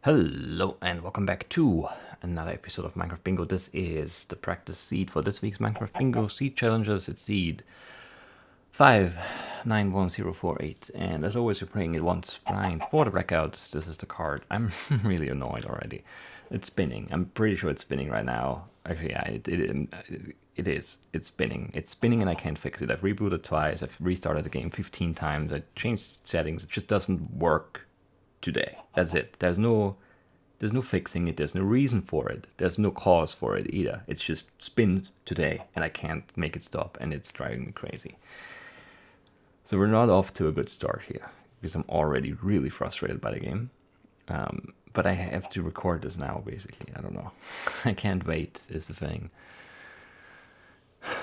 Hello and welcome back to another episode of Minecraft Bingo. This is the practice seed for this week's Minecraft Bingo seed challenges. It's seed 591048, and as always, you're playing it once blind for the blackouts. This is the card. I'm really annoyed already. It's spinning. I'm pretty sure it's spinning right now. Actually, yeah, it is. It's spinning. It's spinning, and I can't fix it. I've rebooted twice. I've restarted the game 15 times. I changed settings. It just doesn't work today. That's it. There's no fixing it. There's no reason for it. There's no cause for it either. It's just spins today, and I can't make it stop, and it's driving me crazy. So we're not off to a good start here, because I'm already really frustrated by the game. But I have to record this now, basically. I don't know. I can't wait, is the thing.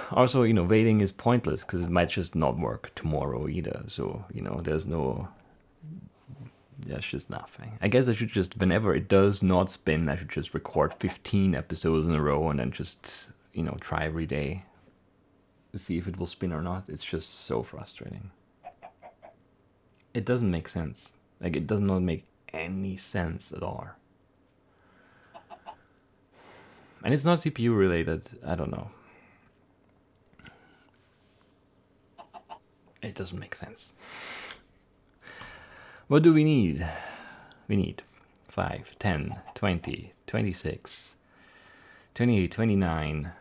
Also, waiting is pointless, because it might just not work tomorrow either. So, there's just nothing. I guess I should just, whenever it does not spin, I should just record 15 episodes in a row and then just, try every day to see if it will spin or not. It's just so frustrating. It doesn't make sense. Like, it does not make any sense at all. And it's not CPU related. I don't know. It doesn't make sense. What do we need? We need 5, 10, 20, 26, 28, 29,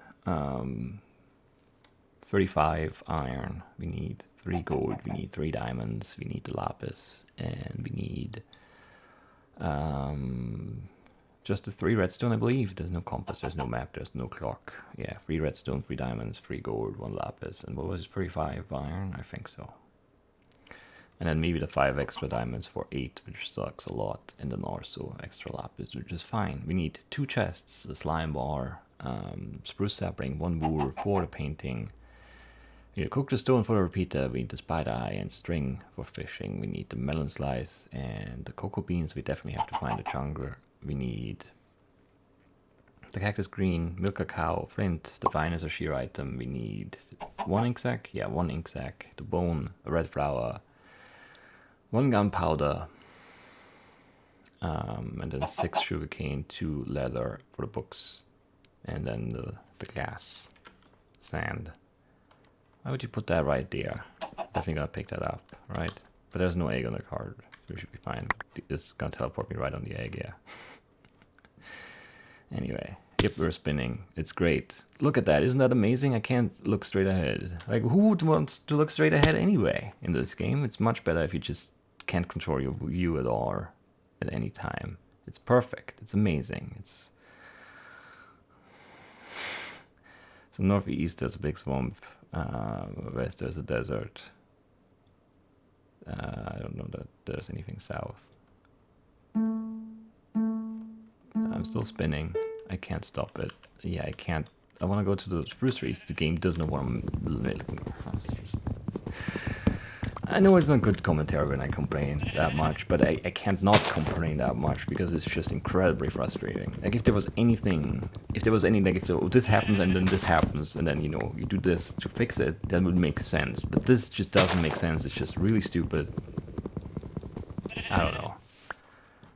35 iron. We need 3 gold. We need 3 diamonds. We need the lapis. And we need just the 3 redstone, I believe. There's no compass. There's no map. There's no clock. Yeah, 3 redstone, 3 diamonds, 3 gold, 1 lapis. And what was it? 35 iron? I think so. And then maybe the 5 extra diamonds for 8, which sucks a lot. And then also extra lapis, which is fine. We need 2 chests, a slime bar, spruce sapling, 1 wool for the painting. We need a cooked stone for the repeater. We need the spider eye and string for fishing. We need the melon slice and the cocoa beans. We definitely have to find a jungler. We need the cactus green, milk cacao, flint, the vine is a shear item. We need 1 ink sac. Yeah, 1 ink sac. The bone, a red flower. 1 gunpowder, and then 6 sugarcane, 2 leather for the books, and then the glass, sand. Why would you put that right there? Definitely gonna pick that up, right? But there's no egg on the card, so we should be fine. It's gonna teleport me right on the egg, yeah. Anyway, yep, we're spinning. It's great. Look at that. Isn't that amazing? I can't look straight ahead. Like, who would want to look straight ahead anyway in this game? It's much better if you just can't control your view at all at any time. It's perfect. It's amazing. So northeast there's a big swamp. West there's a desert. I don't know that there's anything south. I'm still spinning. I can't stop it. Yeah, I can't. I want to go to the spruce trees. The game doesn't know what I'm looking for. I know it's not good commentary when I complain that much, but I can't not complain that much because it's just incredibly frustrating. Like, if there was any, like, if this happens and then this happens and then, you do this to fix it, that would make sense. But this just doesn't make sense. It's just really stupid. I don't know.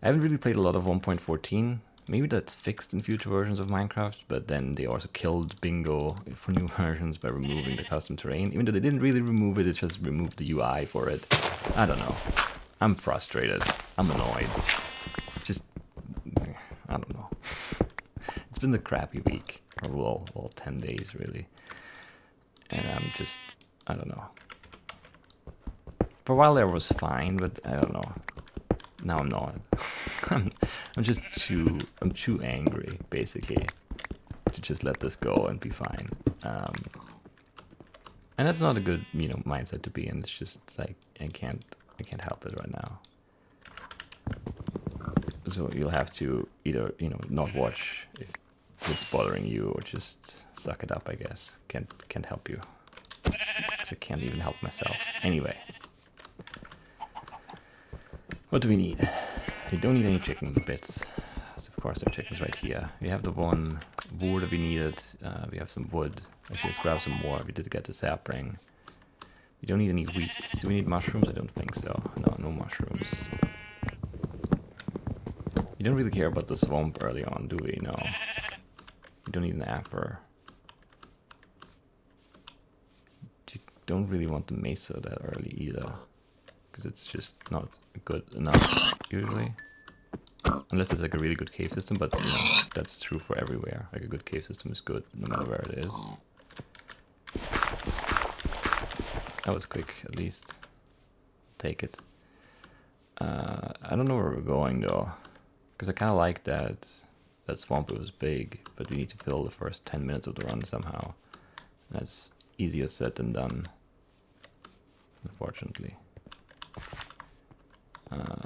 I haven't really played a lot of 1.14. Maybe that's fixed in future versions of Minecraft, but then they also killed Bingo for new versions by removing the custom terrain. Even though they didn't really remove it, it just removed the UI for it. I don't know. I'm frustrated. I'm annoyed. Just, I don't know. It's been a crappy week, or well, 10 days really. And I'm just, I don't know. For a while there was fine, but I don't know. Now I'm not. I'm too angry, basically, to just let this go and be fine. And that's not a good, mindset to be in. It's just like I can't help it right now. So you'll have to either, not watch if it's bothering you, or just suck it up, I guess. Can't help you. Because I can't even help myself. Anyway. What do we need? We don't need any chicken bits. So of course there are chickens right here. We have the 1 wool that we needed. We have some wood. Actually, let's grab some more. We did get the sapling. We don't need any wheat. Do we need mushrooms? I don't think so. No mushrooms. You don't really care about the swamp early on, do we? No. You don't need an apper. You don't really want the mesa that early either. Because it's just not good enough, usually. Unless it's like a really good cave system, but you know, that's true for everywhere. Like a good cave system is good, no matter where it is. That was quick, at least. Take it. I don't know where we're going though, because I kind of like that swamp was big, but we need to fill the first 10 minutes of the run somehow. That's easier said than done, unfortunately.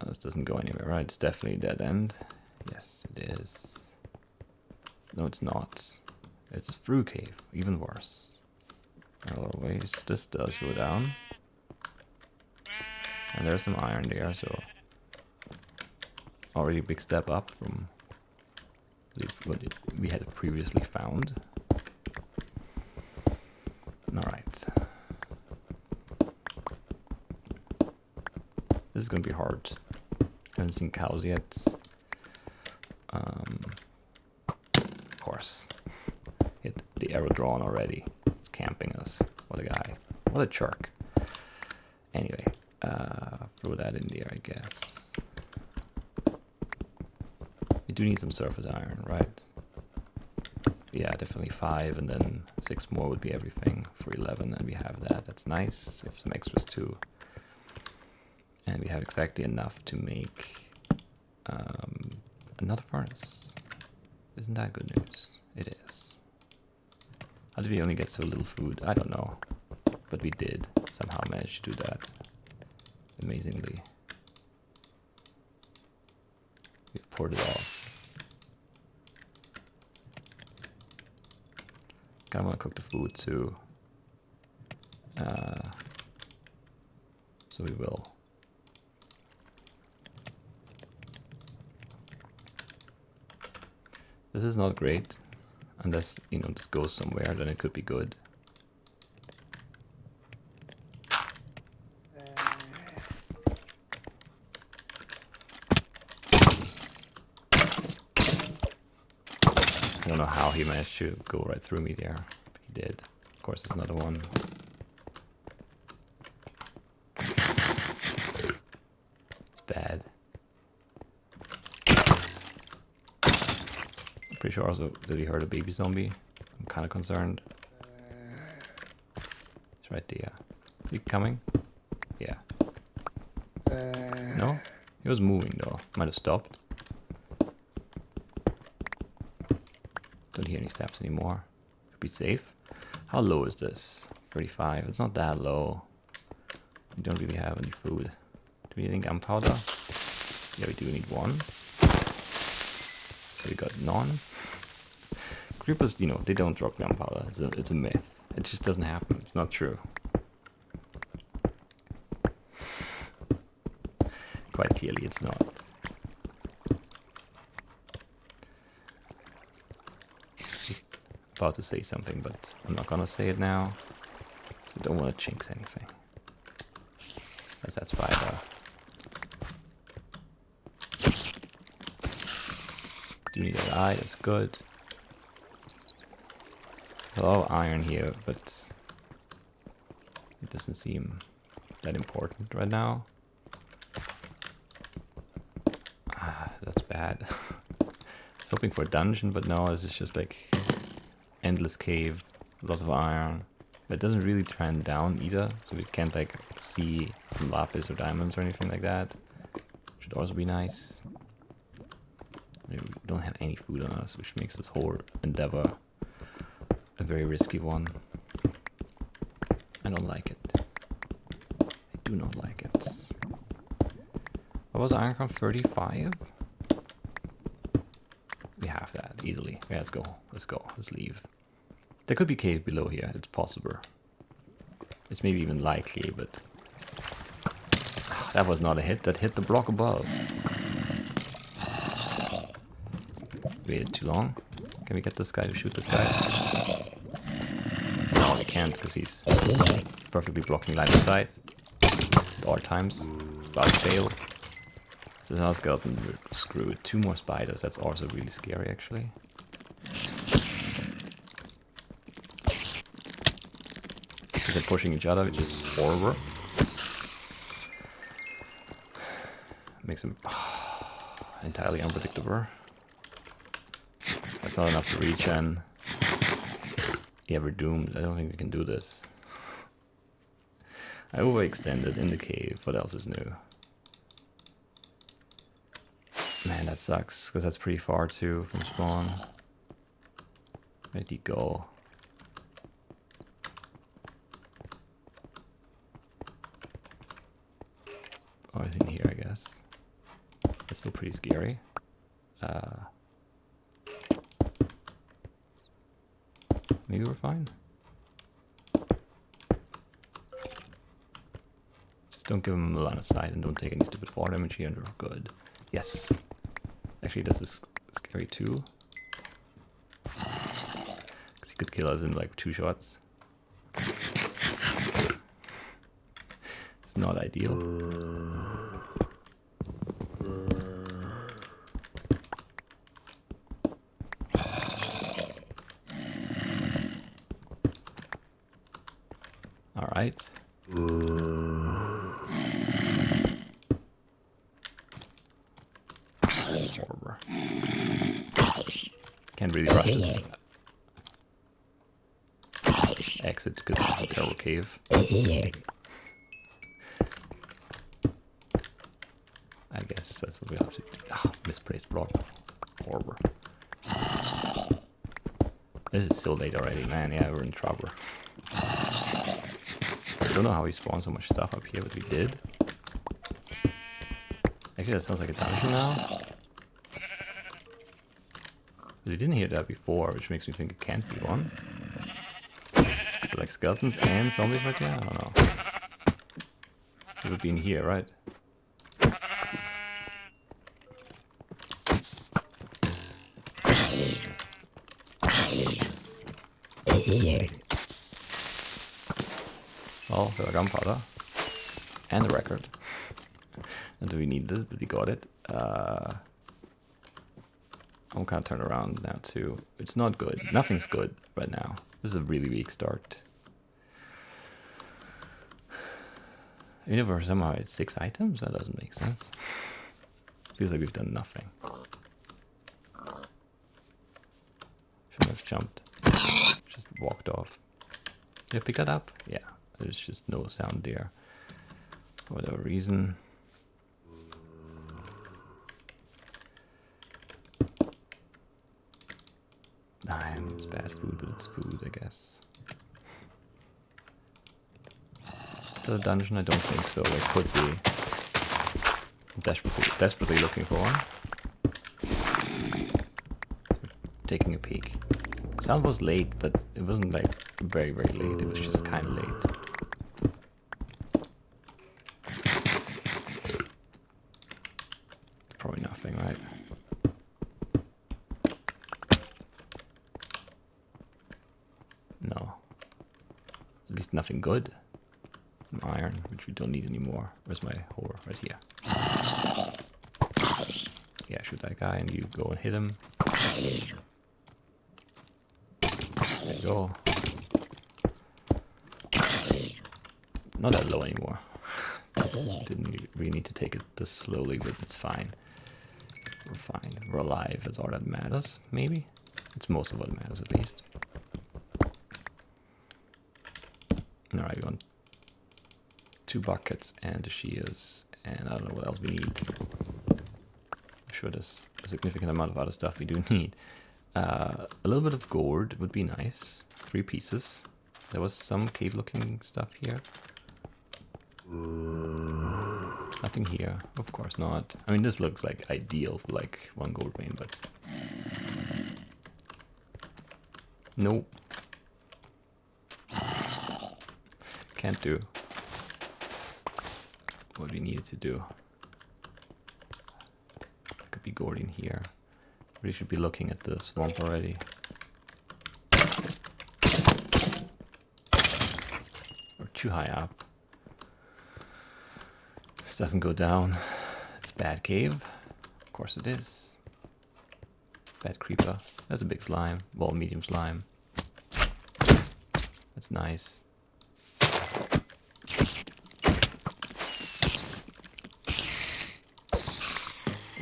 This doesn't go anywhere, right? It's definitely dead end. Yes, it is. No, it's not. It's through cave, even worse. A lot of ways. This does go down. And there's some iron there, so already a big step up from what we had previously found. Alright. This is gonna be hard. Haven't seen cows yet. Of course. Hit the arrow drawn already. It's camping us. What a guy. What a jerk. Anyway, throw that in there, I guess. You do need some surface iron, right? Yeah, definitely 5, and then 6 more would be everything for 11, and we have that. That's nice. We have some extras too. And we have exactly enough to make another furnace. Isn't that good news? It is. How did we only get so little food? I don't know. But we did somehow manage to do that. Amazingly. We've poured it off. Kinda wanna cook the food too. So we will. This is not great. Unless, you know, this goes somewhere, then it could be good. I don't know how he managed to go right through me there. But he did. Of course, there's another one. It's bad. I'm pretty sure also that he heard a baby zombie. I'm kind of concerned. It's right there. Is he coming? Yeah. No? He was moving though. Might have stopped. Don't hear any steps anymore. Could be safe. How low is this? 35. It's not that low. We don't really have any food. Do we need any gunpowder? Yeah, we do need 1. So we got none. Creepers, you know, they don't drop gunpowder. It's a myth. It just doesn't happen. It's not true. Quite clearly, it's not. About to say something, but I'm not gonna say it now, so don't want to jinx anything. There's that spider. Do need a eye, that's good. A lot of iron here, but it doesn't seem that important right now. Ah, that's bad. I was hoping for a dungeon, but no, this is just like endless cave, lots of iron. But it doesn't really trend down either, so we can't like see some lapis or diamonds or anything like that. Should also be nice. We don't have any food on us, which makes this whole endeavor a very risky one. I don't like it. I do not like it. What was iron from 35? We have that easily. Yeah, let's go. Let's go. Let's leave. There could be cave below here. It's possible. It's maybe even likely, but that was not a hit. That hit the block above. Waited too long. Can we get this guy to shoot this guy? No, we can't because he's perfectly blocking line of sight at all times. About to fail. There's another skeleton. Screw it. 2 more spiders. That's also really scary, actually. They're pushing each other, which is horrible. Makes them entirely unpredictable. That's not enough to regen. Yeah, we're doomed. I don't think we can do this. I overextended in the cave. What else is new? Man, that sucks, because that's pretty far too from spawn. Where'd he go? Oh, he's in here, I guess. It's still pretty scary. Maybe we're fine. Just don't give him a line of sight and don't take any stupid fall damage here and we're good. Yes. Actually, this is scary too. Because he could kill us in like 2 shots. It's not ideal. Alright. That's horrible. Can't really rush this. Exit because it's a terrible cave. I guess that's what we have to do. Ah, misplaced block. Horrible. This is so late already, man. Yeah, we're in trouble. I don't know how we spawned so much stuff up here, but we did. Actually, that sounds like a dungeon now. We didn't hear that before, which makes me think it can't be one. Like skeletons and zombies right there? I don't know. It would be in here, right? Well, the gunpowder. And the record. And we needed it, but we got it. I'm kind of turned around now too. It's not good. Nothing's good right now. This is a really weak start. Even if we're somehow at 6 items, that doesn't make sense. Feels like we've done nothing. Shouldn't have jumped. Just walked off. Did I pick that up? Yeah. There's just no sound there. For whatever reason. It's bad food, but it's food, I guess. The dungeon? I don't think so. It could be. I'm desperately looking for one. So taking a peek. Sound was late, but it wasn't like very, very late. It was just kind of late. Probably nothing, right? No. At least nothing good. Iron, which we don't need anymore. Where's my whore? Right here. Yeah, shoot that guy and you go and hit him. There you go. Not that low anymore. Didn't really need to take it this slowly, but it's fine. We're fine. We're alive. That's all that matters, maybe? It's most of what matters, at least. Alright, we want 2 buckets and the shears, and I don't know what else we need. I'm sure there's a significant amount of other stuff we do need. A little bit of gold would be nice. 3 pieces. There was some cave-looking stuff here. Nothing here. Of course not. I mean, this looks like ideal for like 1 gold vein, but... Nope. Can't do what we needed to do. There could be gold in here. We should be looking at the swamp already. We're too high up. This doesn't go down. It's bad cave. Of course it is. Bad creeper. That's a big slime. Well, medium slime. That's nice.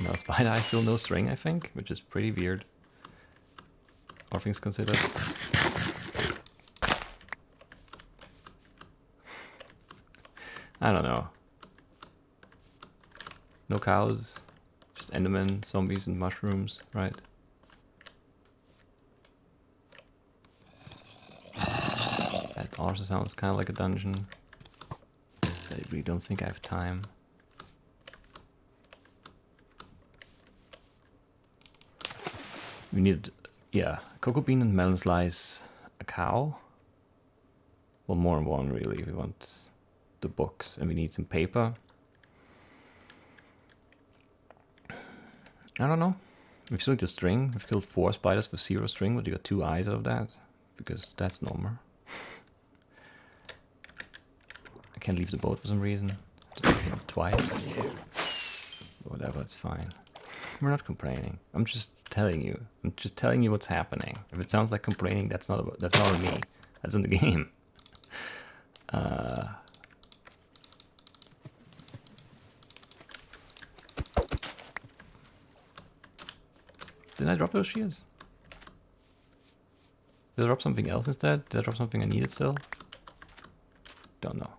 No spider eye, still no string, I think, which is pretty weird. All things considered. I don't know. No cows, just endermen, zombies, and mushrooms, right? That also sounds kind of like a dungeon. I really don't think I have time. We need, yeah, cocoa bean and melon slice, a cow. Well, more than one really. We want the books, and we need some paper. I don't know. We've still need the string. We've killed 4 spiders with 0 string, but you got 2 eyes out of that, because that's normal. I can't leave the boat for some reason. Twice. Whatever, it's fine. We're not complaining. I'm just telling you. I'm just telling you what's happening. If it sounds like complaining, that's not on me. That's in the game. Did I drop those shears? Did I drop something else instead? Did I drop something I needed still? Don't know.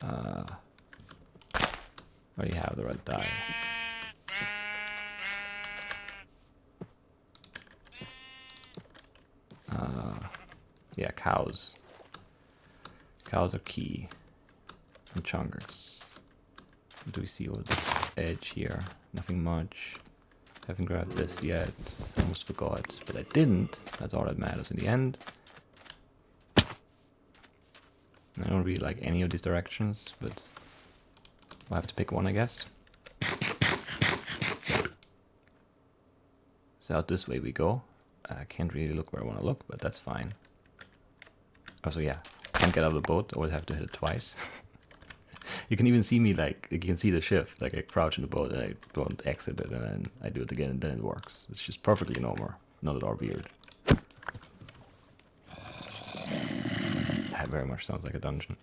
I already have the red dye. Yeah, cows. Cows are key. And chungers. What do we see over this edge here? Nothing much. Haven't grabbed this yet. Almost forgot, but I didn't. That's all that matters in the end. I don't really like any of these directions, but I'll have to pick one, I guess. So out this way we go. I can't really look where I want to look, but that's fine. Also, yeah, can't get out of the boat. Always have to hit it twice. You can even see me, like, you can see the shift. Like, I crouch in the boat and I don't exit it, and then I do it again, and then it works. It's just perfectly normal. Not at all weird. That very much sounds like a dungeon.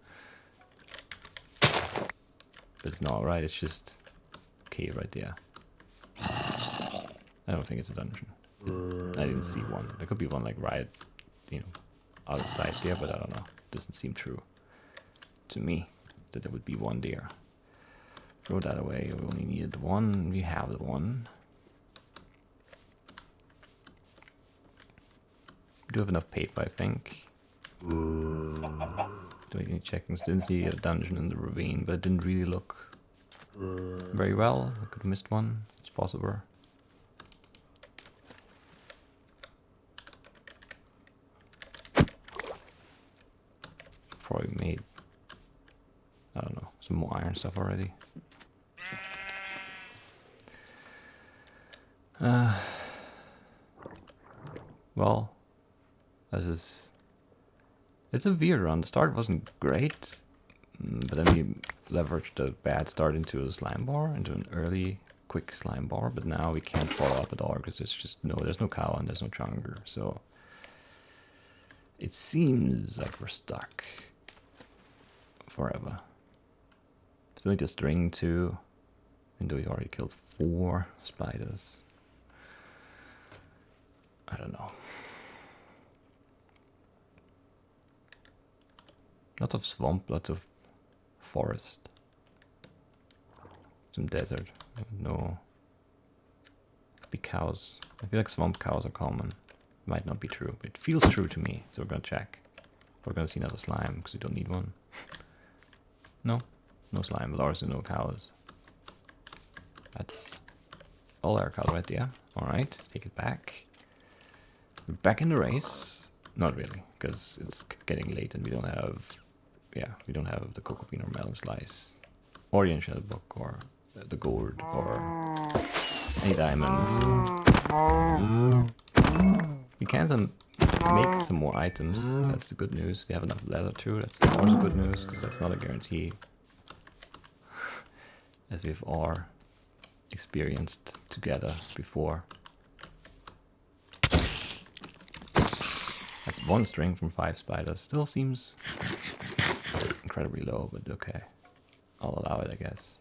But it's not, right? It's just a cave right there. I don't think it's a dungeon. I didn't see one. There could be one, like, right, you know, outside there, but I don't know. Doesn't seem true to me that there would be one there. Throw that away. We only needed one. We have the one. We do have enough paper, I think. Doing any checkings. Didn't see a dungeon in the ravine, but it didn't really look very well. I could have missed one. It's possible. Probably made, I don't know, some more iron stuff already. Well, it's a weird run. The start wasn't great, but then we leveraged a bad start into a slime bar, into an early, quick slime bar, but now we can't follow up at all because there's no cow and there's no chunger, so it seems like we're stuck forever. Still need a string too, even though we already killed 4 spiders. I don't know. Lots of swamp, lots of forest. Some desert. No. Big cows. I feel like swamp cows are common. Might not be true, but it feels true to me, so we're gonna check. We're gonna see another slime, because we don't need one. No slime, but also no cows. That's all our cows right there. Alright, take it back. We're back in the race. Not really, because it's getting late and we don't have the cocoa bean or melon slice. Or the enchanted book, or the gourd, or any diamonds. We can make some more items. That's the good news. We have enough leather too. That's also good news, because that's not a guarantee. as we've all experienced together before. That's 1 string from 5 spiders. Still seems incredibly low, but okay. I'll allow it, I guess.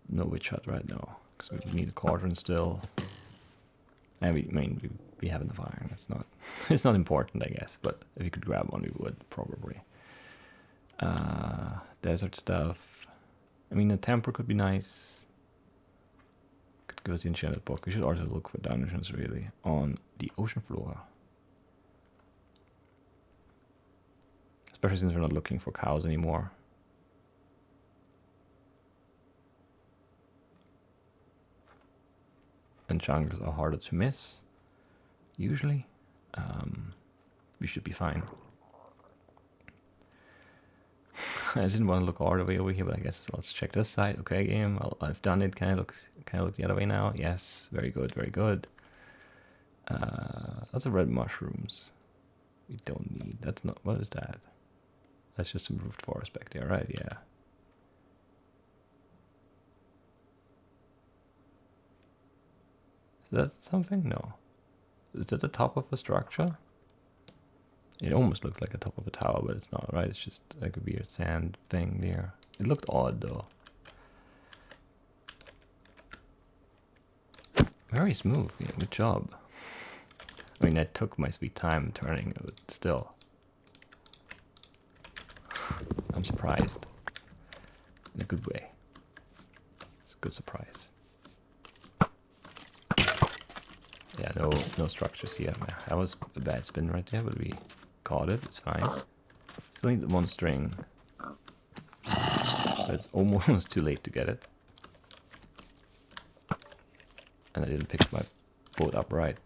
No witch hut right now, because we need a cauldron still. And we have enough iron. It's not it's not important, I guess. But if we could grab one, we would probably. Desert stuff. I mean, a temper could be nice. Could give us the enchanted book. We should also look for dungeons really on the ocean floor. Especially since we're not looking for cows anymore. And jungles are harder to miss, usually. We should be fine. I didn't want to look all the way over here, but I guess let's check this side. Okay, game. I've done it. Can I look the other way now? Yes. Very good. Very good. Lots of red mushrooms. We don't need. That's not. What is that? That's just some roofed forest back there, right? Yeah. Is that something? No. Is that the top of a structure? It almost looks like the top of a tower, but it's not, right? It's just like a weird sand thing there. It looked odd, though. Very smooth. Yeah, good job. I mean, that took my sweet time turning, but still. I'm surprised. In a good way. It's a good surprise. Yeah, no structures here. That was a bad spin right there, but we caught it. It's fine. Still need 1 string. But it's almost too late to get it. And I didn't pick my boat up right.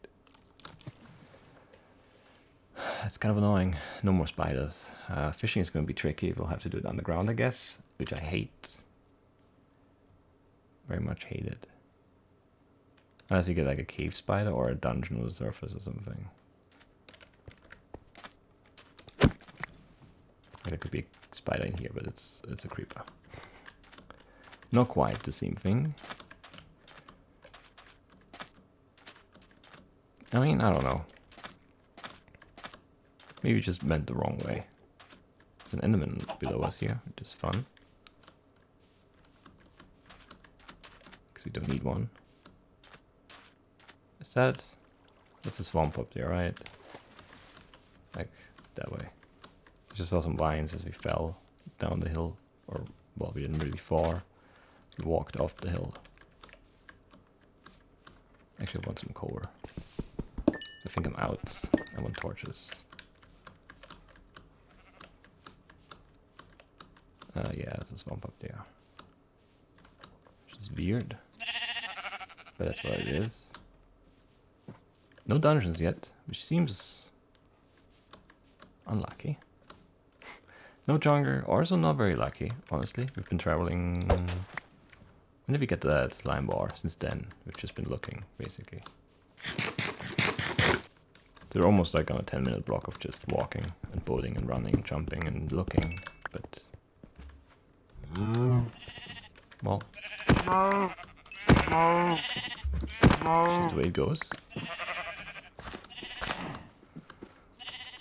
It's kind of annoying. No more spiders. Fishing is going to be tricky. We'll have to do it underground, I guess. Which I hate. Very much hate it. Unless we get like a cave spider or a dungeon on the surface or something. There could be a spider in here, but it's a creeper. Not quite the same thing. I mean, I don't know. Maybe we just meant the wrong way. There's an enderman below us here, which is fun. Because we don't need one. Is that... That's a swamp up there, right? Like, that way. I just saw some vines as we fell down the hill. Or, well, we didn't really fall. We walked off the hill. Actually, I want some coal. I think I'm out. I want torches. Yeah, there's a swamp up there. Which is weird. But that's what it is. No dungeons yet, which seems unlucky. No jungle, also not very lucky, honestly. We've been traveling... When did we get to that slime bar? Since then, we've just been looking, basically. They're almost like on a 10-minute block of just walking and boating and running and jumping and looking, but... Well... Just the way it goes.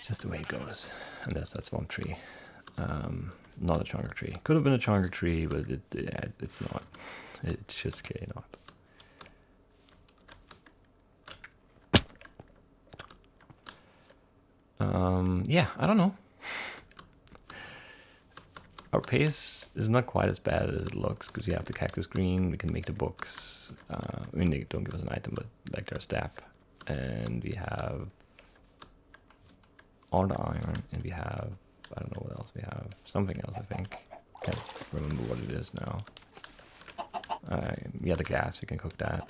Just the way it goes. And that's that swamp tree. Not a chonker tree. Could have been a chonker tree, but it's not. It's just kidding not. Yeah, I don't know. Our pace is not quite as bad as it looks because we have the cactus green. We can make the books. I mean, they don't give us an item, but like their step. And we have all the iron, and we have, I don't know what else we have. Something else, I think. Can't remember what it is now. Yeah, the gas, we can cook that.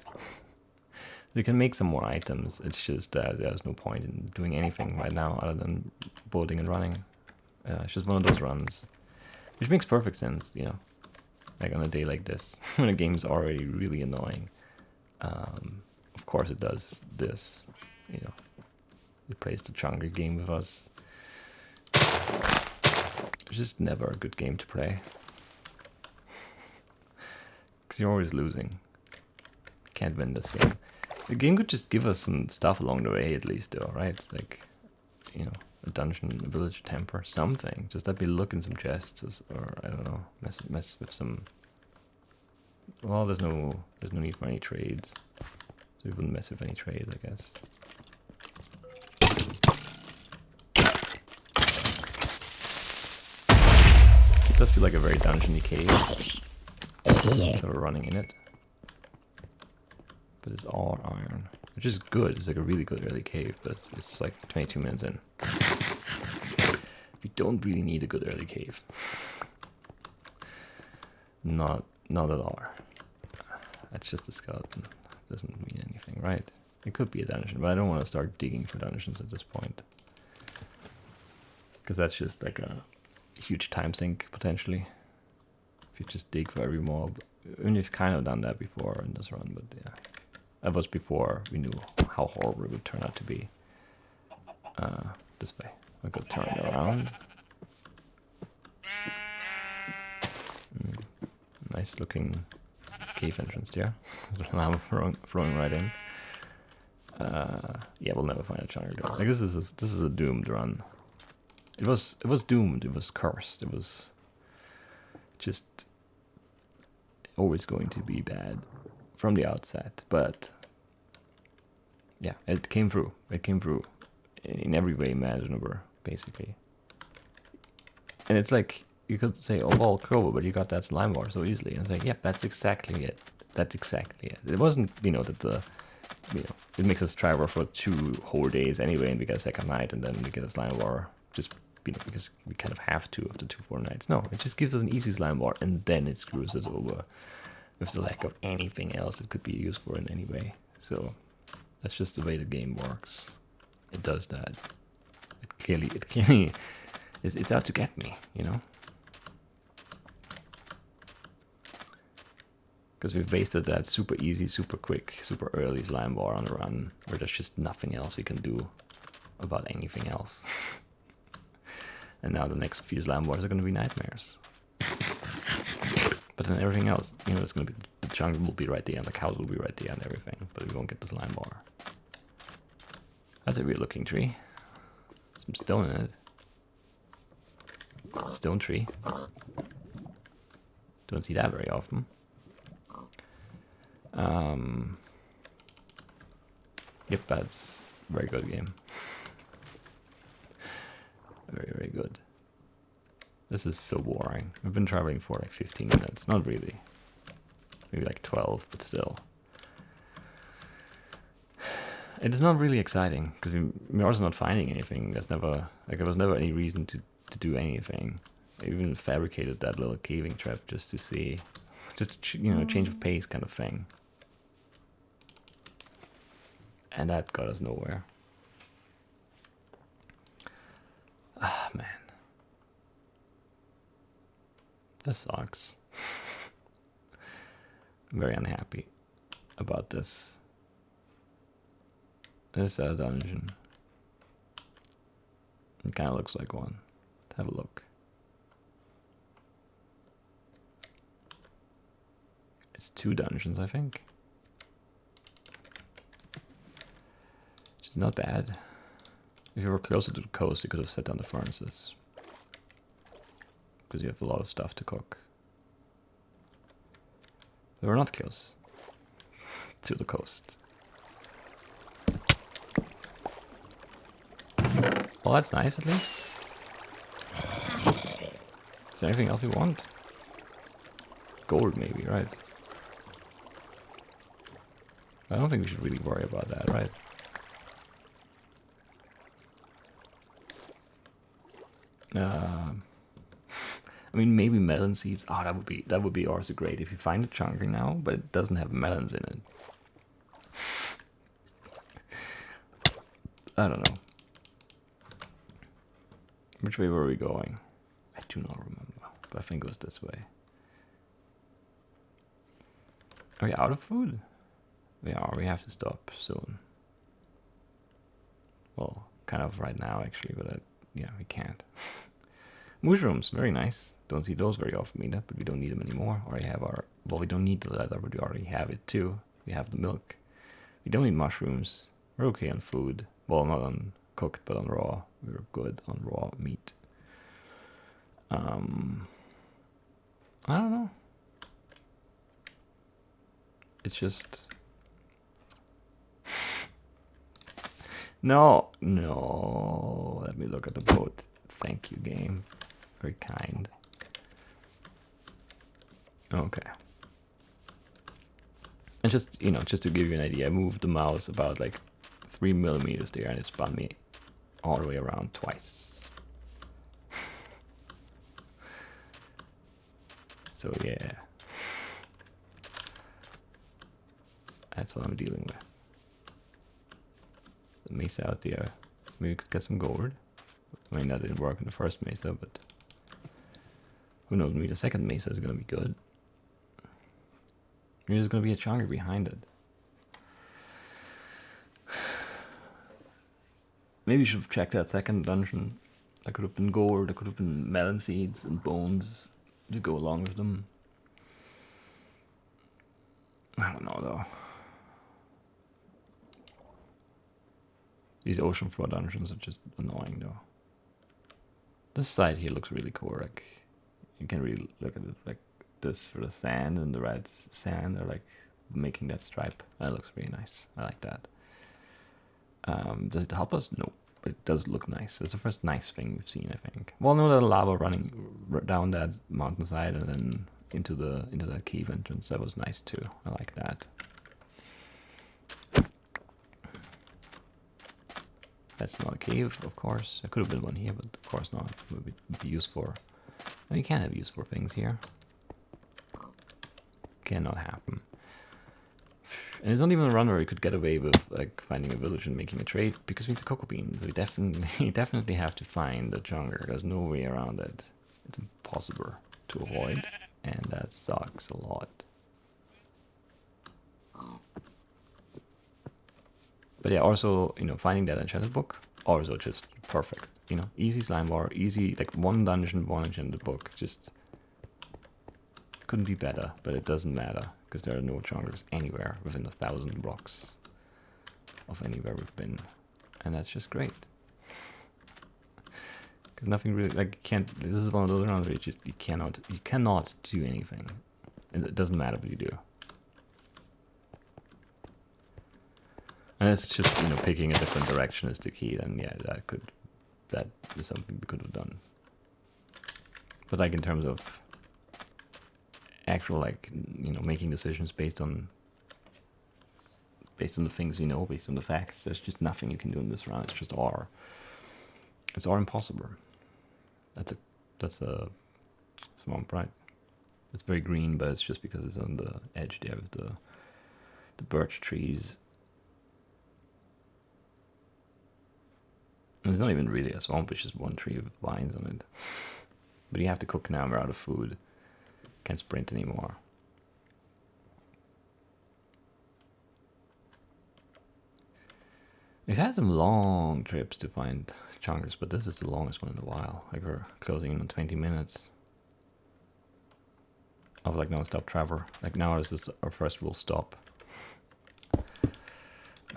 We can make some more items. It's just that there's no point in doing anything right now other than boating and running. It's just one of those runs. Which makes perfect sense, you know. Like on a day like this, when a game's already really annoying. Of course it does this, you know. It plays the chunker game with us. just never a good game to play. Because you're always losing. Can't win this game. The game could just give us some stuff along the way at least though, right? Like, you know, a dungeon, a village temper, something. Just let me look in some chests or I don't know, mess with some. Well, there's no need for any trades. So we wouldn't mess with any trades, I guess. It does feel like a very dungeony cave. So we're running in it. But it's all iron. Which is good. It's like a really good early cave, but it's like 22 minutes in. We don't really need a good early cave. Not at all. That's just a skeleton. Doesn't mean anything, right? It could be a dungeon, but I don't want to start digging for dungeons at this point. Because that's just like a huge time sink, potentially. If you just dig for every mob. I mean, you've kind of done that before in this run, but yeah. That was before we knew how horrible it would turn out to be. This way. I could turn it around. Nice looking cave entrance there. Lava flowing right in. Yeah, we'll never find a chunk again. Like this is a doomed run. It was doomed. It was cursed. It was just always going to be bad from the outset. But yeah, it came through. It came through in every way imaginable, basically. And it's like you could say, "Oh well, cool," but you got that slime bar so easily. And it's like, yep, that's exactly it. That's exactly it. It wasn't, that the, it makes us travel for 2 whole days anyway, and we get a second night, and then we get a slime bar just, because we kind of have to after 2 full nights. No, it just gives us an easy slime bar, and then it screws us over with the lack of anything else that could be useful in any way. So that's just the way the game works. It does that. It clearly it's out to get me, Because we've wasted that super easy, super quick, super early slime bar on the run, where there's just nothing else we can do about anything else. And now the next few slime bars are going to be nightmares. But then everything else, it's going to be, the jungle will be right there, and the cows will be right there, and everything, but we won't get the slime bar. That's a weird looking tree. Some stone in it. Stone tree. Don't see that very often. Yep, that's a very good game. Very, very good. This is so boring. We've been traveling for like 15 minutes. Not really. Maybe like 12, but still. It is not really exciting, because we're also not finding anything. There was never any reason to do anything. I even fabricated that little caving trap just to see, change of pace kind of thing. And that got us nowhere. Ah, man. This sucks. I'm very unhappy about this. This is a dungeon. It kind of looks like one. Have a look. It's 2 dungeons, I think. Which is not bad. If you were closer to the coast, you could have set down the furnaces. Because you have a lot of stuff to cook. But we're not close to the coast. Well, that's nice at least. Is there anything else we want? Gold maybe, right? I don't think we should really worry about that, right? I mean, maybe melon seeds. Oh, that would be also great if you find a chunky now, but it doesn't have melons in it. I don't know. Which way were we going? I do not remember, but I think it was this way. Are we out of food? We are. We have to stop soon. Well, kind of right now, actually, but yeah, we can't. Mushrooms, very nice. Don't see those very often either, but we don't need them anymore. Already have our... Well, we don't need the leather, but we already have it too. We have the milk. We don't need mushrooms. We're okay on food. Well, not on cooked, but on raw. We're good on raw meat. I don't know. It's just... No. Let me look at the boat. Thank you, game. Very kind. Okay. And just, just to give you an idea, I moved the mouse about like 3 millimeters there, and it spun me all the way around twice. So yeah. That's what I'm dealing with. The mesa out there. Maybe we could get some gold. I mean, that didn't work in the first mesa, but who knows, maybe the second mesa is going to be good. Maybe there's going to be a chunker behind it. Maybe you should have checked that second dungeon. That could have been gold, that could have been melon seeds and bones to go along with them. I don't know though. These ocean floor dungeons are just annoying though. This side here looks really cool. Like, you can really look at it like this for the sand, and the red sand are like making that stripe. That looks really nice. I like that. Does it help us? No, but it does look nice. It's the first nice thing we've seen, I think. Well, no, the lava running down that mountainside and then into that cave entrance. That was nice too. I like that. That's not a cave, of course. There could have been one here, but of course not. It would be used for... I mean, you can't have use for things here. Cannot happen. And it's not even a run where you could get away with like finding a village and making a trade, because we need the cocoa bean. We definitely have to find the jungle. There's no way around it. It's impossible to avoid, and that sucks a lot. But yeah, also, finding that enchanted book, also just perfect. Easy slime bar, easy, like one dungeon, one enchanted book. Just couldn't be better, but it doesn't matter, because there are no chunks anywhere within 1,000 blocks of anywhere we've been. And that's just great. Because nothing really, like, you can't, this is one of those rounds where you cannot do anything. And it doesn't matter what you do. And it's just, picking a different direction is the key. Then yeah, that is something we could have done. But like in terms of actual, like, making decisions based on the things we know, based on the facts, there's just nothing you can do in this round. It's just R. It's R impossible. That's a swamp, right? It's very green, but it's just because it's on the edge there with the birch trees. And it's not even really a swamp, it's just one tree with vines on it. But you have to cook now, we're out of food. Can't sprint anymore. We've had some long trips to find chunkers, but this is the longest one in a while. Like, we're closing in on 20 minutes of like non-stop travel. Like, now this is our first real stop.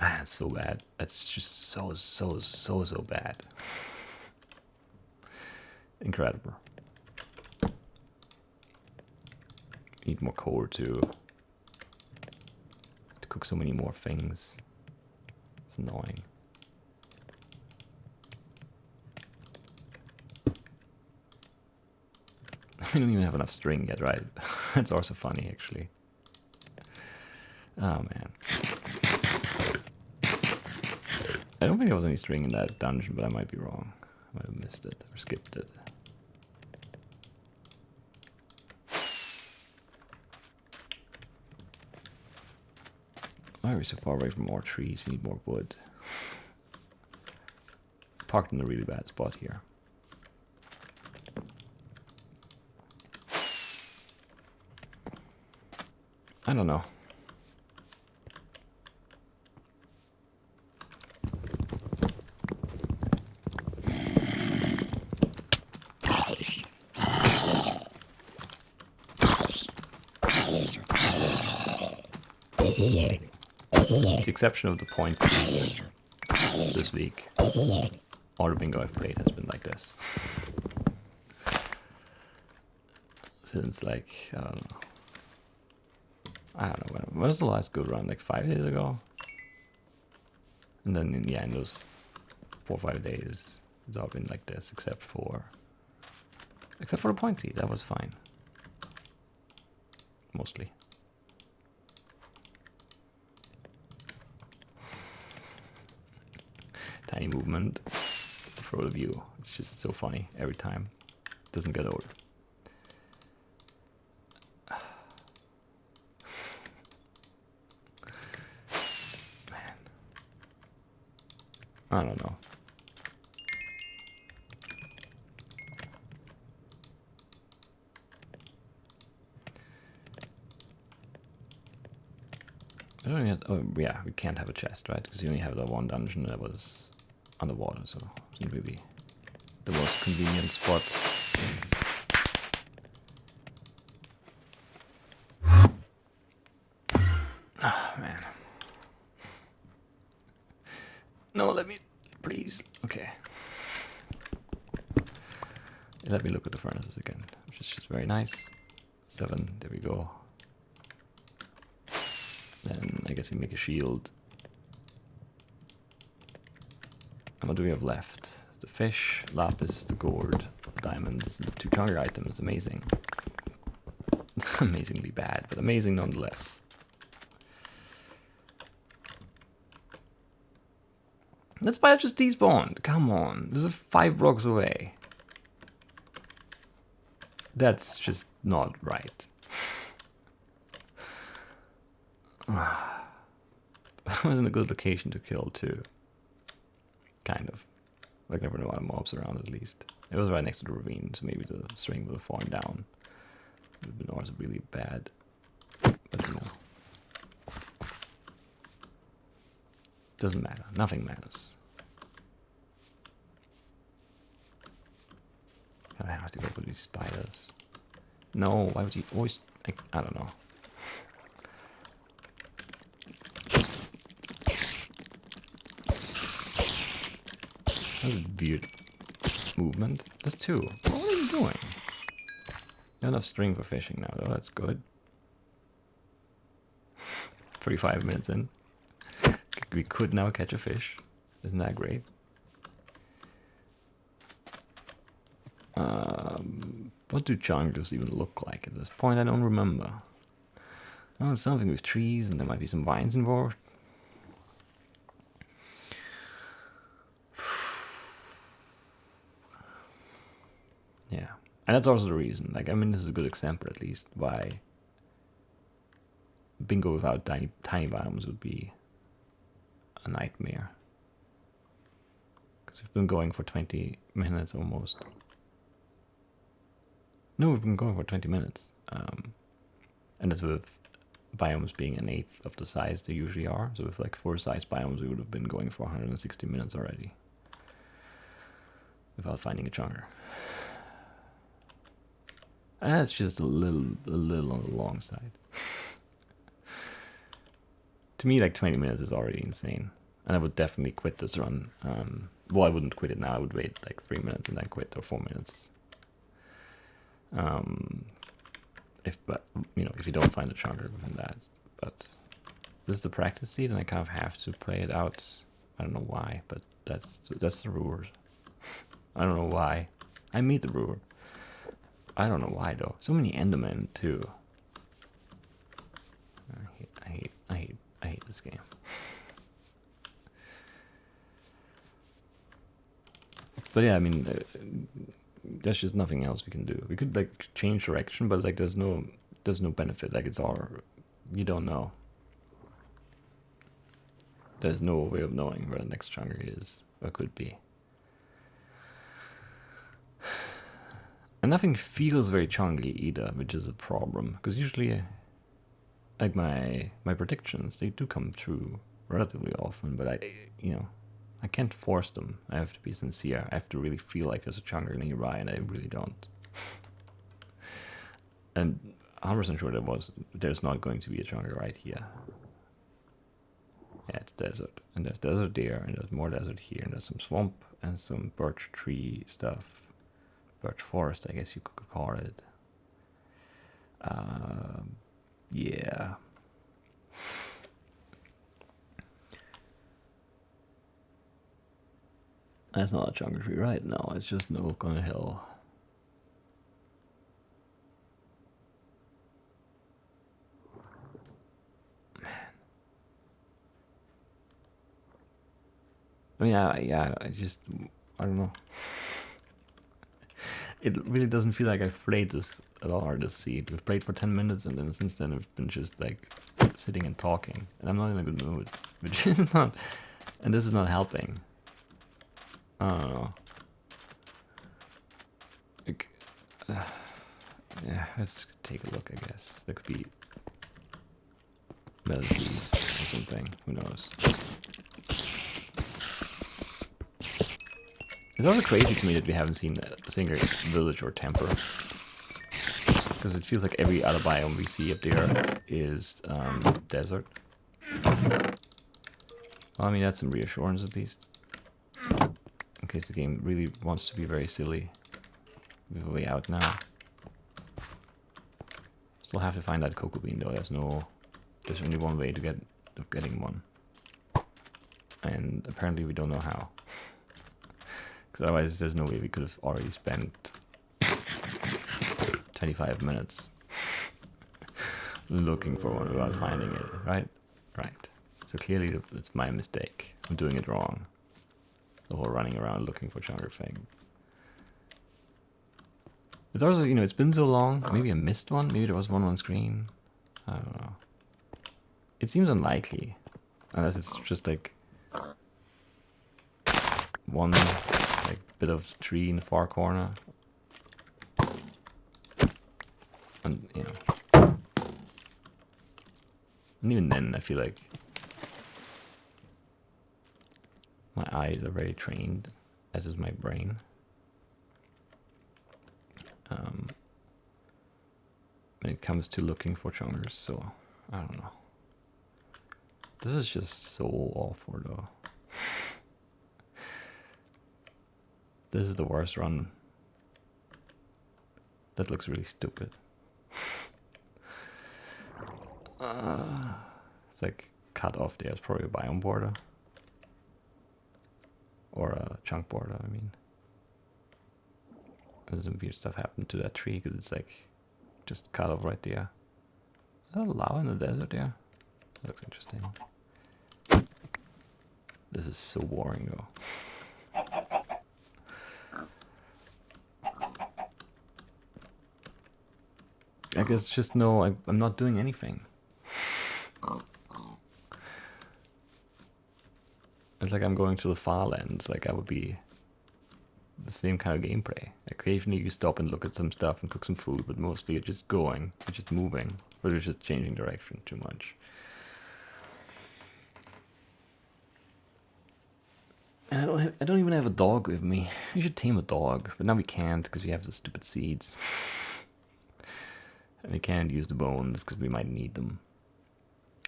Man, it's so bad. It's just so bad. Incredible. Need more coal to cook so many more things. It's annoying. We don't even have enough string yet, right? That's also funny, actually. Oh man. I don't think there was any string in that dungeon, but I might be wrong. I might have missed it or skipped it. Why are we so far away from more trees? We need more wood. Parked in a really bad spot here. I don't know. With the exception of the points this week, all the bingo I've played has been like this. Since like, I don't know, when was the last good run? Like 5 days ago? And then in those 4 or 5 days, it's all been like this, except for the pointsy. That was fine. Mostly. Tiny movement for all of you. It's just so funny every time. It doesn't get old. Man. I don't know. Oh yeah, we can't have a chest, right? Because you only have the one dungeon that was underwater, so it's not really the most convenient spot. Oh man. No, let me, please. Okay. Let me look at the furnaces again, which is just very nice. 7, there we go. Then I guess we make a shield. And what do we have left? The fish, lapis, the gourd, the diamonds, the 2 chunker items. Amazing. Amazingly bad, but amazing nonetheless. That spider just despawned. Come on, this is 5 blocks away. That's just not right. It wasn't a good location to kill too. Kind of. Like there were no other mobs around at least. It was right next to the ravine, so maybe the string would have fallen down. It would have been also really bad. But you know. Doesn't matter. Nothing matters. I have to go for these spiders. No, why would you always... I don't know. That's a weird movement. There's 2. What are you doing? Not enough string for fishing now, though. That's good. 45 minutes in. We could now catch a fish. Isn't that great? What do chunks even look like at this point? I don't remember. Oh, something with trees, and there might be some vines involved. Yeah, and that's also the reason. Like, I mean, this is a good example, at least, why bingo without tiny biomes would be a nightmare. Because we've been going for 20 minutes almost. No, we've been going for 20 minutes. And that's with biomes being 1/8 of the size they usually are. So with like 4 size biomes, we would have been going for 160 minutes already. Without finding a chunker. And that's just a little on the long side. To me, like 20 minutes is already insane. And I would definitely quit this run. Well, I wouldn't quit it now. I would wait like 3 minutes and then quit, or 4 minutes. If you don't find a chunker within that. But this is the practice seed, and I kind of have to play it out. I don't know why, but that's the reward. I don't know why. I made the reward. I don't know why though. So many Endermen too. I hate this game. But yeah, I mean, there's just nothing else we can do. We could like change direction, but like there's no benefit. Like it's all, you don't know. There's no way of knowing where the next chunker is or could be. And nothing feels very chunky either, which is a problem. Because usually, like my predictions, they do come true relatively often, but I can't force them. I have to be sincere. I have to really feel like there's a chunker nearby, and I really don't. And 100% sure there's not going to be a chunker right here. Yeah, it's desert. And there's desert there, and there's more desert here, and there's some swamp and some birch tree stuff. Birch forest, I guess you could call it. Yeah. That's not a jungle tree, right? No, it's just an oak on a hill. I mean, I don't know. It really doesn't feel like I've played this at all, or this seed. We've played for 10 minutes, and then since then we've been just like sitting and talking, and I'm not in a good mood, which is not, and this is not helping. I don't know. Like, yeah, let's take a look, I guess. There could be melodies or something, who knows. It's also crazy to me that we haven't seen a single village or temple. Because it feels like every other biome we see up there is desert. Well, I mean, that's some reassurance at least. In case the game really wants to be very silly. We're way out now. Still have to find that cocoa bean though. There's only one way of getting one. And apparently we don't know how. Because otherwise there's no way we could have already spent 25 minutes looking for one without finding it, right? Right. So clearly it's my mistake. I'm doing it wrong. The whole running around looking for chunker thing. It's also, it's been so long. Maybe I missed one. Maybe there was one on screen. I don't know. It seems unlikely. Unless it's just like one bit of tree in the far corner. And, and even then I feel like my eyes are very trained, as is my brain. When it comes to looking for chunkers, so I don't know. This is just so awful though. This is the worst run. That looks really stupid. It's like cut off there. It's probably a biome border. Or a chunk border, I mean. And some weird stuff happened to that tree because it's like just cut off right there. Is that lava in the desert there? That looks interesting. This is so boring though. I guess just no, I'm not doing anything. It's like I'm going to the far lands, like I would be the same kind of gameplay. Occasionally you stop and look at some stuff and cook some food, but mostly you're just going, you're just moving, or you're just changing direction too much. And I don't even have a dog with me. We should tame a dog, but now we can't because we have the stupid seeds. And we can't use the bones because we might need them.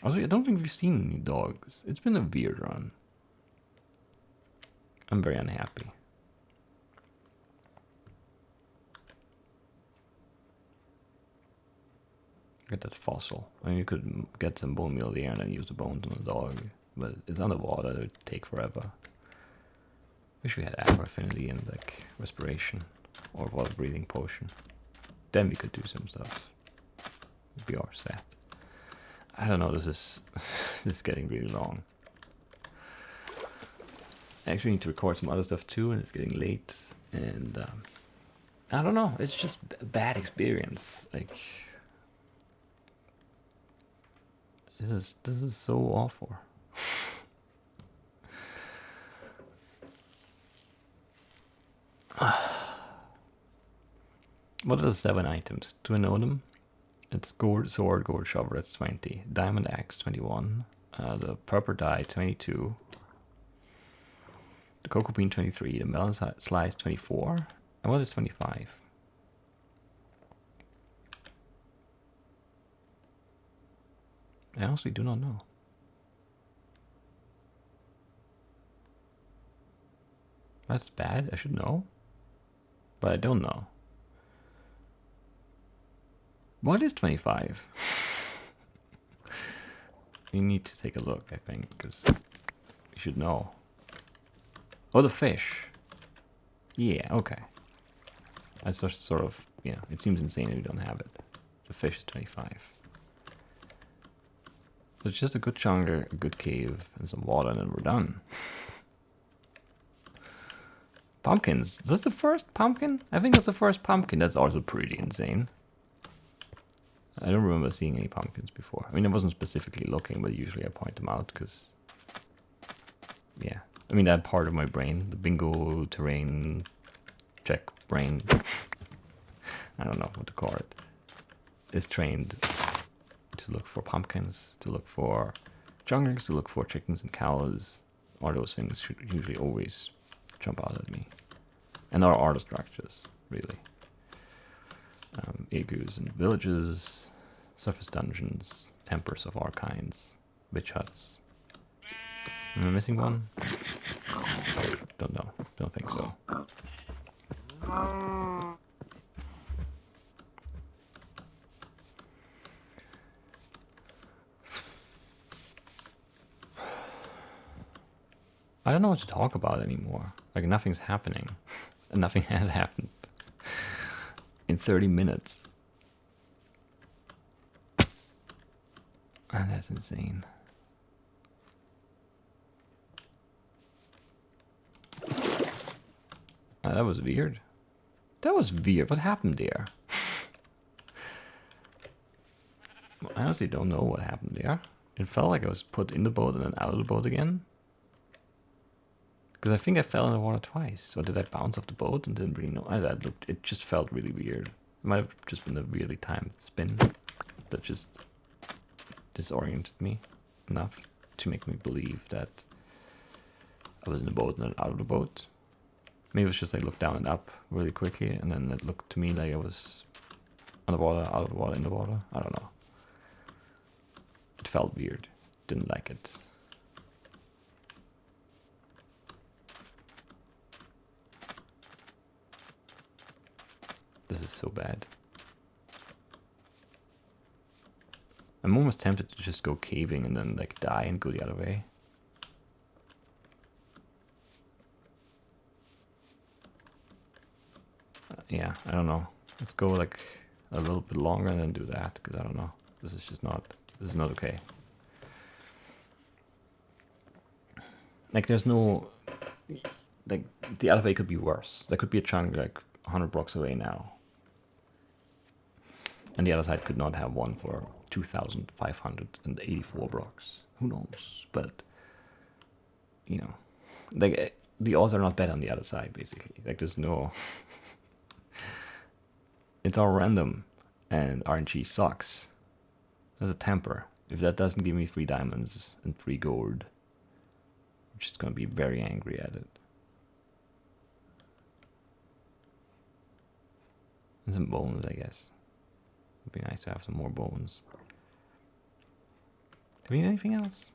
Also, I don't think we've seen any dogs. It's been a weird run. I'm very unhappy. Get that fossil. I mean, you could get some bone meal there and then use the bones on the dog, but it's underwater. It would take forever. Wish we had aqua affinity and like respiration or water breathing potion. Then we could do some stuff. We'd be all set. I don't know. This is getting really long. I actually need to record some other stuff too, and it's getting late. And I don't know. It's just a bad experience. Like this is so awful. What are the 7 items? Do I know them? It's gold sword, gold shovel, that's 20. Diamond axe, 21. The purple dye, 22. The cocoa bean, 23. The melon slice, 24. And what is 25? I honestly do not know. That's bad. I should know. But I don't know. What is 25? We need to take a look, I think, because we should know. Oh, the fish. Yeah, okay. I just sort of, you know, it seems insane that we don't have it. The fish is 25. So it's just a good jungle, a good cave, and some water, and then we're done. Pumpkins. Is this the first pumpkin? I think that's the first pumpkin. That's also pretty insane. I don't remember seeing any pumpkins before. I mean, I wasn't specifically looking, but usually I point them out because, yeah. I mean, that part of my brain, the bingo terrain check brain, I don't know what to call it, is trained to look for pumpkins, to look for jungles, to look for chickens and cows. All those things should usually always jump out at me. And there are the structures, really. Igloos and villages, surface dungeons, tempers of all kinds, witch huts. Am I missing one? Don't know. Don't think so. I don't know what to talk about anymore. Like, nothing's happening. And nothing has happened. In 30 minutes. And that's insane. That was weird. That was weird. What happened there? I honestly don't know what happened there. It felt like I was put in the boat and then out of the boat again. Because I think I fell in the water twice. Or did I bounce off the boat and didn't really know? It just felt really weird. It might have just been a weirdly timed spin that just disoriented me enough to make me believe that I was in the boat and then out of the boat. Maybe it was just I looked down and up really quickly, and then it looked to me like I was on the water, out of the water, in the water. I don't know. It felt weird. Didn't like it. This is so bad. I'm almost tempted to just go caving and then like die and go the other way. Yeah, I don't know. Let's go like a little bit longer and then do that, because I don't know. This is not okay. Like, there's no, like, the other way could be worse. There could be a chunk like 100 blocks away now. And the other side could not have one for 2,584 blocks. Who knows? But, you know, like, the odds are not bad on the other side, basically. Like, there's no... It's all random, and RNG sucks. There's a temper. If that doesn't give me 3 diamonds and 3 gold, I'm just gonna be very angry at it. And some bones, I guess. It'd be nice to have some more bones. Do we need anything else?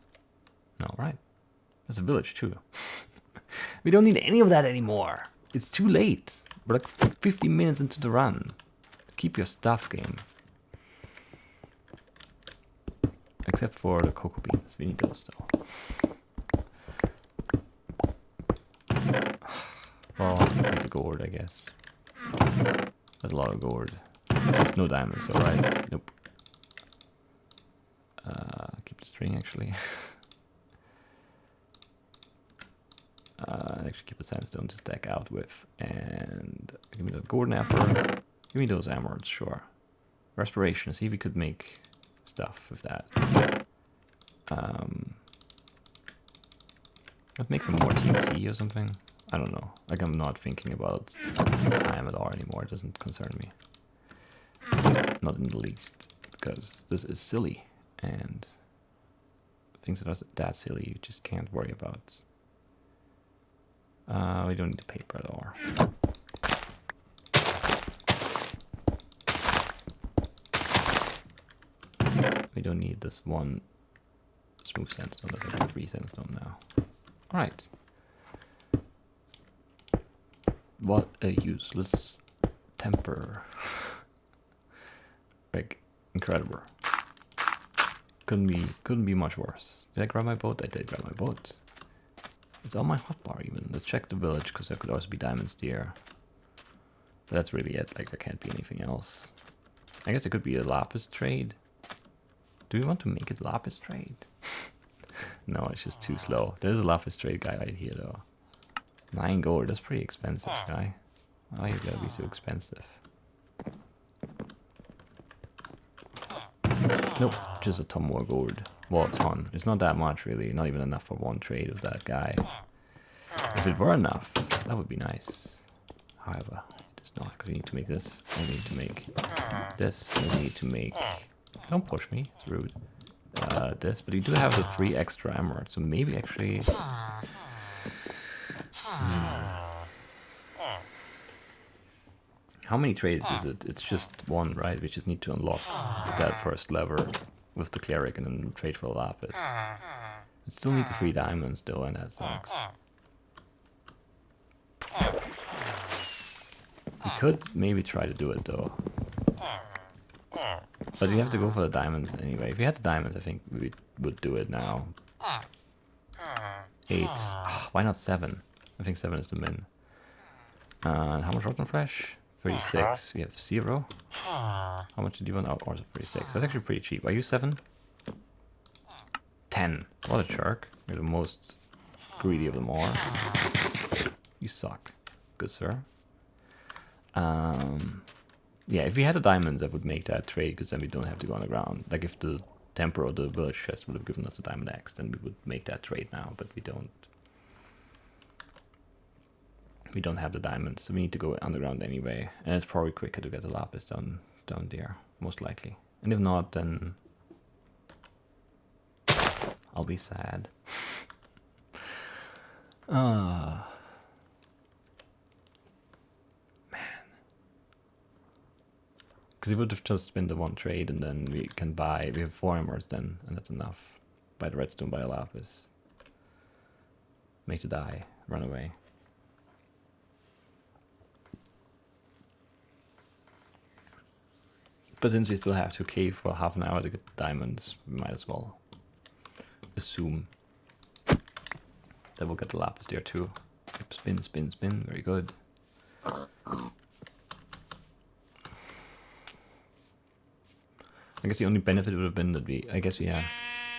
No, right? There's a village too. We don't need any of that anymore. It's too late. We're like 50 minutes into the run. Keep your stuff, game. Except for the cocoa beans. We need those though. Well, I'll take the gold, I guess. That's a lot of gold. No diamonds, alright. Nope. Keep the string, actually. Actually keep the sandstone to stack out with. And give me the golden apple. Give me those emeralds, sure. Respiration, see if we could make stuff with that. Let's make some more TNT or something. I don't know. Like, I'm not thinking about time at all anymore. It doesn't concern me. Not in the least. Because this is silly. And things that are that silly you just can't worry about. We don't need the paper at all. We don't need this one smooth sandstone. There's like 3 sandstone now. Alright. What a useless temper. Like, incredible. Couldn't be much worse. Did I grab my boat? I did grab my boat. It's on my hotbar even. Let's check the village, because there could also be diamonds there. But that's really it. Like, there can't be anything else. I guess it could be a lapis trade. Do we want to make it lapis trade? No, it's just too slow. There's a lapis trade guy right here though. 9 gold, that's pretty expensive, guy. Why you gotta be so expensive? Nope, just a ton more gold. Well, a ton. It's not that much really, not even enough for one trade with that guy. If it were enough, that would be nice. However, it is not, because we need to make this, I need to make this, I need to make... Don't push me, it's rude. This, but you do have the 3 extra emeralds, so maybe actually... How many trades is it? It's just 1, right? We just need to unlock that first lever with the cleric and then trade for the lapis. It still needs 3 diamonds though, and that sucks. We could maybe try to do it though. But we have to go for the diamonds anyway. If we had the diamonds, I think we would do it now. 8. Oh, why not 7? I think 7 is the min. And how much rotten flesh? 36. We have 0. How much did you want? Oh, also 36. That's actually pretty cheap. Are you 7? 10. What a shark. You're the most greedy of them all. You suck. Good sir. Yeah, if we had the diamonds, I would make that trade, because then we don't have to go on the ground. Like, if the temper or the village chest would have given us a diamond axe, then we would make that trade now, but we don't. We don't have the diamonds, so we need to go underground anyway. And it's probably quicker to get the lapis down there, most likely. And if not, then I'll be sad. Man. Because it would have just been the 1 trade, and then we can buy, we have 4 emeralds then, and that's enough. Buy the redstone, buy a lapis. Make the die, run away. But since we still have to cave for half an hour to get diamonds, we might as well assume that we'll get the lapis there too. Yep, spin, spin, spin, very good. I guess the only benefit would have been that I guess we have,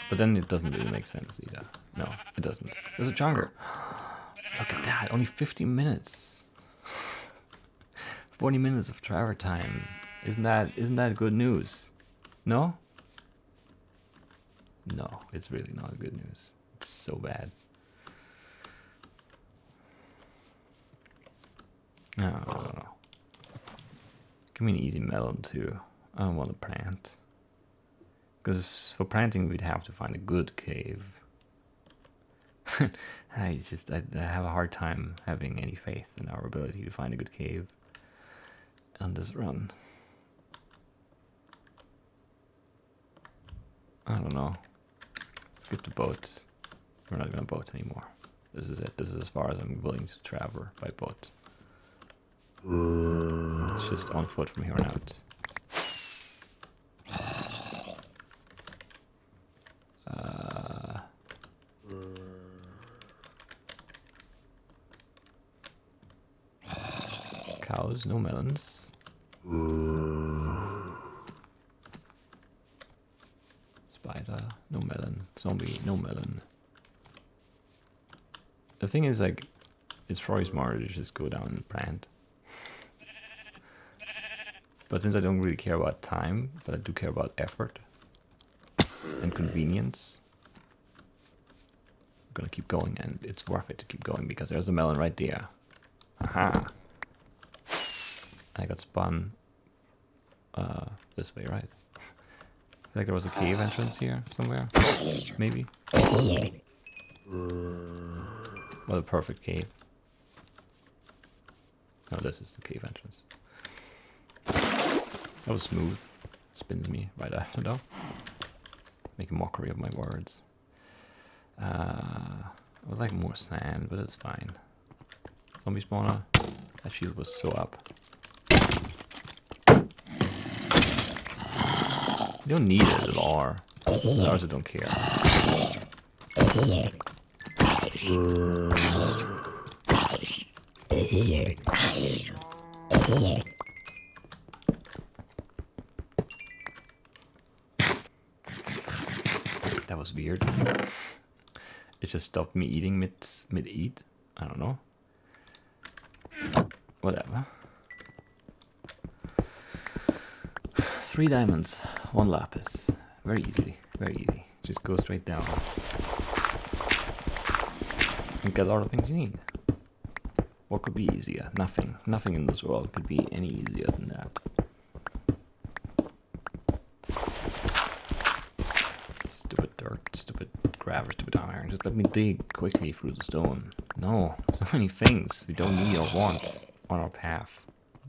but then it doesn't really make sense either. No, it doesn't. There's a jungle. Look at that, only 50 minutes. 40 minutes of travel time. Isn't that good news? No? No, it's really not good news. It's so bad. No. Give me an easy melon too. I don't want to plant. Because for planting we'd have to find a good cave. I have a hard time having any faith in our ability to find a good cave on this run. I don't know. Skip the boats. We're not gonna boat anymore. This is it. This is as far as I'm willing to travel by boat. It's just on foot from here on out. Cows, no melons. Spider, no melon. Zombie, no melon. The thing is, like, it's probably smarter to just go down and plant. But since I don't really care about time, but I do care about effort and convenience, I'm gonna keep going, and it's worth it to keep going because there's a melon right there. Aha! I got spun this way, right? I feel like there was a cave entrance here somewhere. Maybe. What a perfect cave. Oh, this is the cave entrance. That was smooth. Spins me right after though. Make a mockery of my words. I would like more sand, but it's fine. Zombie spawner. That shield was so up. You don't need it at all. I also don't care. That was weird. It just stopped me eating mid-eat. I don't know. Whatever. 3 diamonds, 1 lapis. Very easy, very easy. Just go straight down. And get a lot of things you need. What could be easier? Nothing. Nothing in this world could be any easier than that. Stupid dirt, stupid gravel, stupid iron. Just let me dig quickly through the stone. No, so many things we don't need or want on our path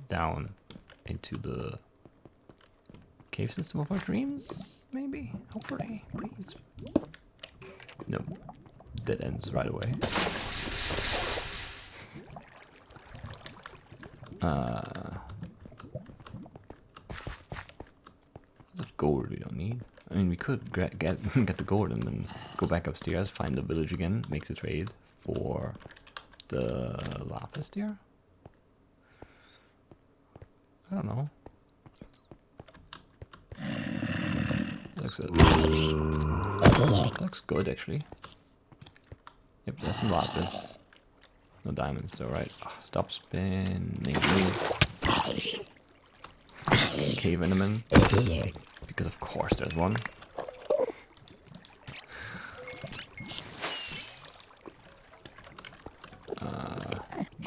down into the cave system of our dreams, maybe? Hopefully, please. No, dead ends right away. Lots of gold we don't need. I mean, we could get the gold and then go back upstairs, find the village again, make the trade for the lapis deer. I don't know. Looks good actually. Yep, there's some lapis. No diamonds though, right? Oh, stop spinning. Cave enderman. Because of course there's one.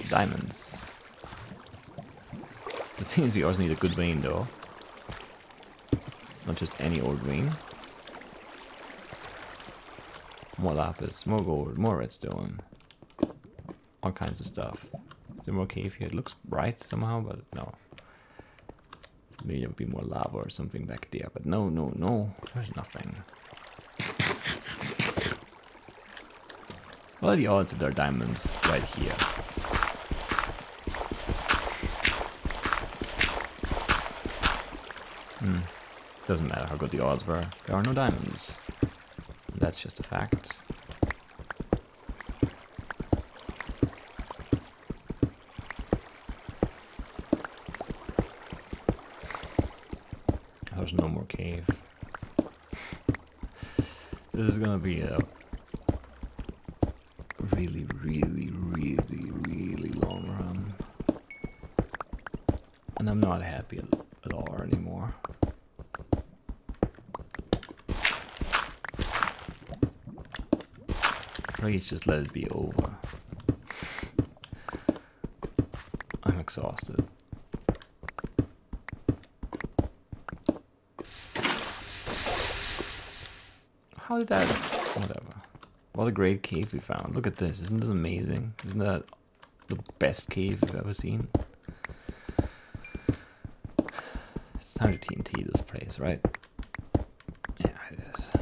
Diamonds. The thing is we also need a good vein though. Not just any old vein. More lapis, more gold, more redstone. All kinds of stuff. Is there more cave here? It looks bright somehow, but no. Maybe there would be more lava or something back there, but no, no, no. There's nothing. What are the odds that there are diamonds right here? Doesn't matter how good the odds were. There are no diamonds. That's just a fact. There's no more cave. This is gonna be a really, really, really, really long run. And I'm not happy at all anymore. Please just let it be over. I'm exhausted. How did that... Whatever. What a great cave we found. Look at this. Isn't this amazing? Isn't that the best cave we've ever seen? It's time to TNT this place, right? Yeah, it is.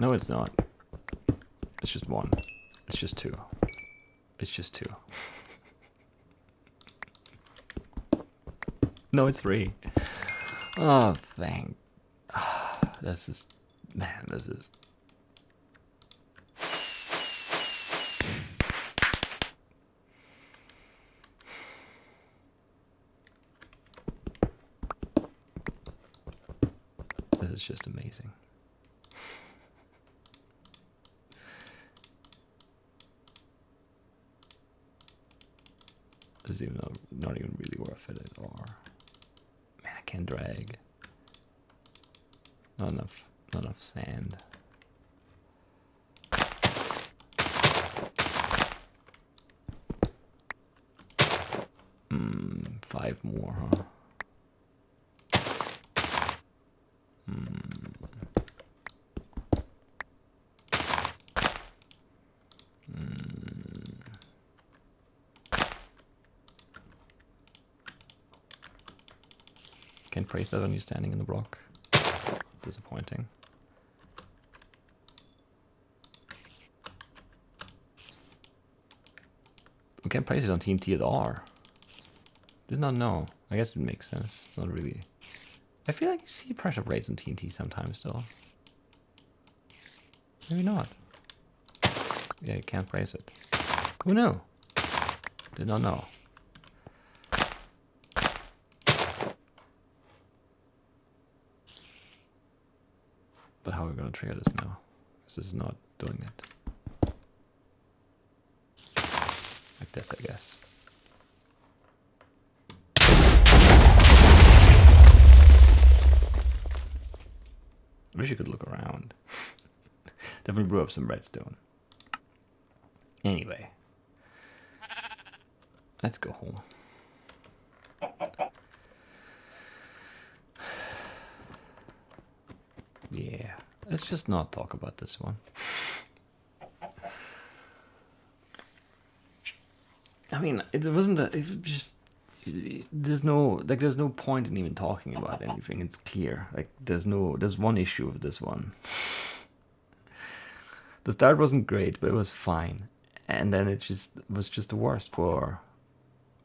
No, it's not. It's just 1. It's just 2. It's just 2. No, it's 3. Oh, thank... This is... Man, this is... This is just amazing. This is even not even really worth it at all. Man, I can't drag. Not enough sand. Hmm, 5 more, huh? Can't praise that when you're standing in the block. Disappointing. We can't place it on TNT at all. Did not know. I guess it makes sense. It's not really... I feel like you see pressure rates on TNT sometimes, though. Maybe not. Yeah, you can't brace it. Who knew? Did not know. But how are we gonna trigger this now? Because this is not doing it. Like this, I guess. I wish you could look around. Definitely blew up some redstone. Anyway. Let's go home. Yeah, let's just not talk about this one. I mean, it wasn't. It was just. There's no point in even talking about anything. It's clear. Like there's one issue with this one. The start wasn't great, but it was fine, and then it was just the worst for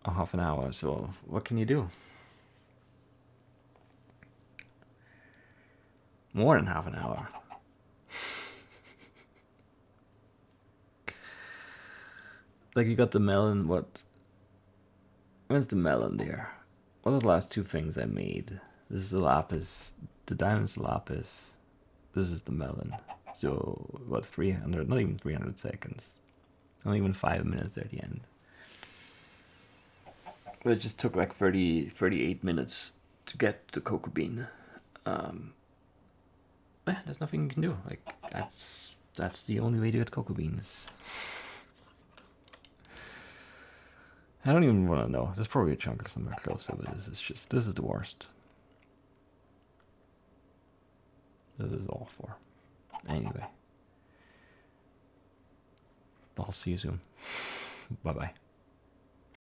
a half an hour. So what can you do? More than half an hour. Like you got the melon. Where's the melon there? What are the last two things I made? This is the lapis. The diamond's the lapis. This is the melon. So, what, 300? Not even 300 seconds. Not even 5 minutes at the end. But it just took like 38 minutes to get the cocoa bean. Yeah, there's nothing you can do. Like, that's the only way to get cocoa beans. I don't even want to know. There's probably a chunk somewhere closer, but this is the worst. This is all for. Anyway. I'll see you soon. Bye-bye.